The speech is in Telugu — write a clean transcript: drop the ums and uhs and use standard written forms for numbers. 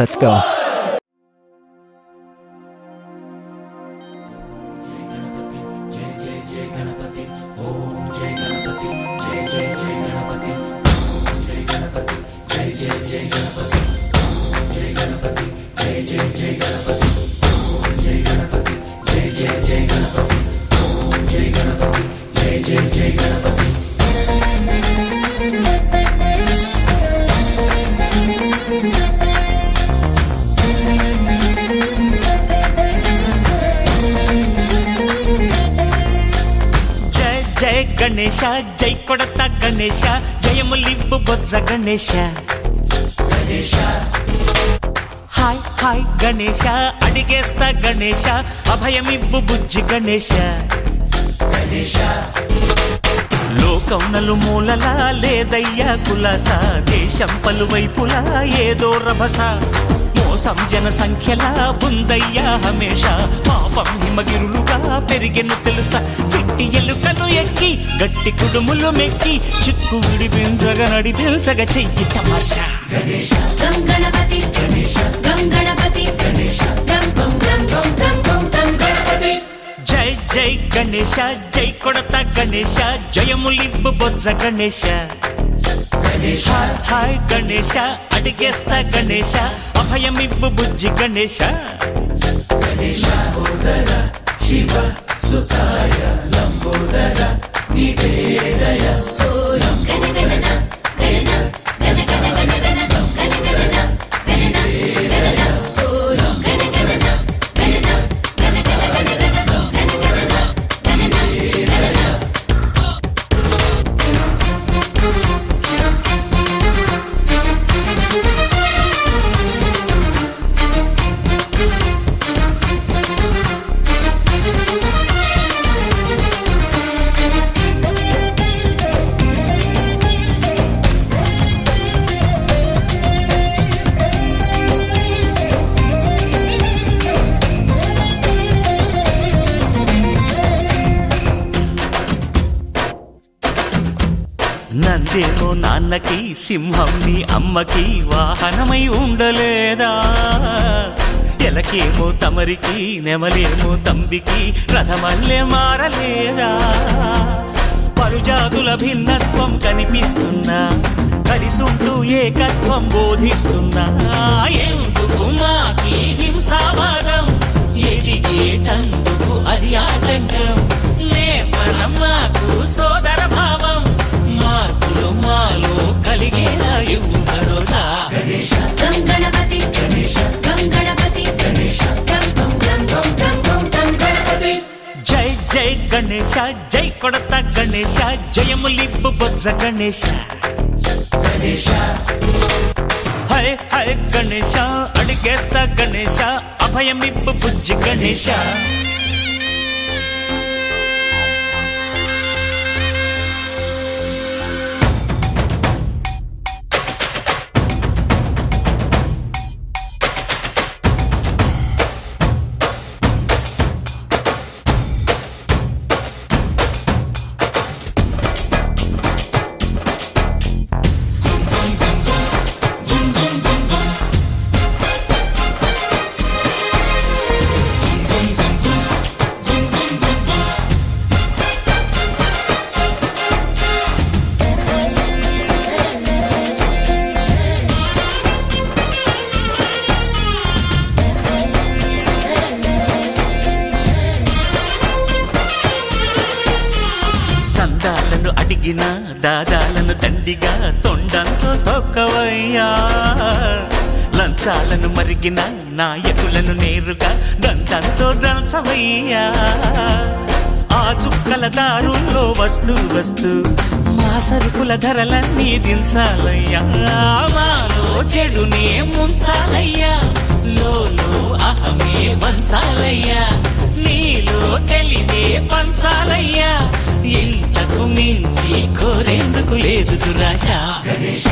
Let's go. జయ గణేశ జై కొడత గణేశ జయములివ్వు బొజ్జ గణేశ హాయ్ హాయ్ గణేశ అడిగేస్తా గణేశ అభయమివ్వు బుజ్జి గణేశ లోకం నలుమూలలా లేదయ్యా కులాస దేశం పలువైపులా ఏదో రభస మోసం జన సంఖ్యలా ఉందయ్యా హమేష పాపం హిమగిరులుగా పెరిగెను తెలుసా చిట్టి ఎలుకను ఎక్కి గట్టి కుడుములు మెక్కి చిక్కు విడిపించగా నడిపించగా చెయ్యి తమాషా గం గణపతి గం గణపతి గం గం గం గం గం గం గణపతి జై జై గణేశ జై కొడత గణేశ జయములివ్వు బొజ్జ గణేశ హాయ్ గణేశ అడిగేస్తా గణేశ అభయమివ్వు బుజ్జి గణేశ శివ సుతాయ లంబోదర నివేదయ గణ గణన గణన గణ గణ గణ గణ గణ గణన గణన గణన గణ గణన గణన గణ గణ గణ గణ గణ గణన గణన గణన నందేమో నాన్నకి సింహం నీ అమ్మకి వాహనమై ఉండలేదా ఎలకేమో తమరికి నెమలేమో తంబికి రథమల్లే మారలేదా పలుజాతుల భిన్నత్వం కనిపిస్తున్నా కలిసుంటూ ఏకత్వం బోధిస్తున్నా ఎందుకు మాకి హింసావాదం ఎదిగేటందుకు అది ఆటంకం నేపనం మాకు సోదర భావం మార్పులు మాలో కలిగేలా ఇవ్వు భరోసా గం గణపతి గం గణపతి గం గం గం గం గం గం గణపతి జై జై గణేశ జై కొడత గణేశ జయములివ్వు బొజ్జ గణేశ హై హై గణేశ అడిగేస్తా గణేశ అభయమివ్వు బుజ్జి గణేశ సందాలను అడిగిన దాదాలను దండిగా తొండంతో తొక్కవయ్యా లంచాలను మరిగిన నాయకులను నేరుగా దంతంతో దంచవయ్యా ఆ చుక్కల దారుల్లో వస్తూ వస్తూ మా సరుకుల ధరలన్నీ దించాలయ్యా మాలో చెడునే ముంచాలయ్యా లోలో అహమే వంచాలయ్యా నీలో తెలివే పంచాలయ్యా ఇంతకు మించి కోరేందుకు లేదు దురాశ గణేశ